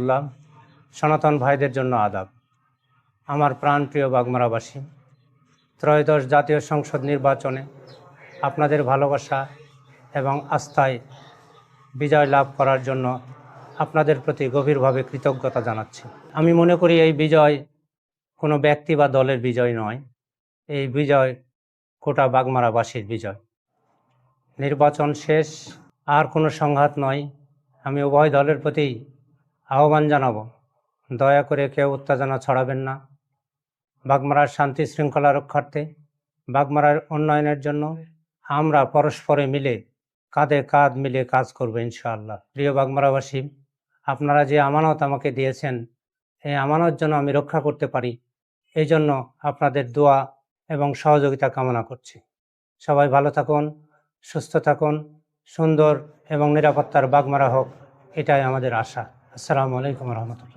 বললাম, সনাতন ভাইদের জন্য আদাব। আমার প্রাণপ্রিয় বাগমারাবাসী, ত্রয়োদশ জাতীয় সংসদ নির্বাচনে আপনাদের ভালোবাসা এবং আস্থায় বিজয় লাভ করার জন্য আপনাদের প্রতি গভীরভাবে কৃতজ্ঞতা জানাচ্ছি। আমি মনে করি এই বিজয় কোনো ব্যক্তি বা দলের বিজয় নয়, এই বিজয় গোটা বাগমারাবাসীর বিজয়। নির্বাচন শেষ, আর কোনো সংঘাত নয়। আমি উভয় দলের প্রতি আহ্বান জানাবো, দয়া করে কেউ উত্তেজনা ছড়াবেন না। বাগমারার শান্তি শৃঙ্খলা রক্ষার্থে, বাগমারার উন্নয়নের জন্য আমরা পরস্পরে মিলে কাঁধে কাঁধ মিলে কাজ করব ইনশাআল্লাহ। প্রিয় বাগমারাবাসী, আপনারা যে আমানত আমাকে দিয়েছেন, এই আমানত যেন আমি রক্ষা করতে পারি, এই জন্য আপনাদের দোয়া এবং সহযোগিতা কামনা করছি। সবাই ভালো থাকুন, সুস্থ থাকুন, সুন্দর এবং নিরাপত্তার বাগমারা হোক, এটাই আমাদের আশা। আসসালামু আলাইকুম রহমতুল্লাহ।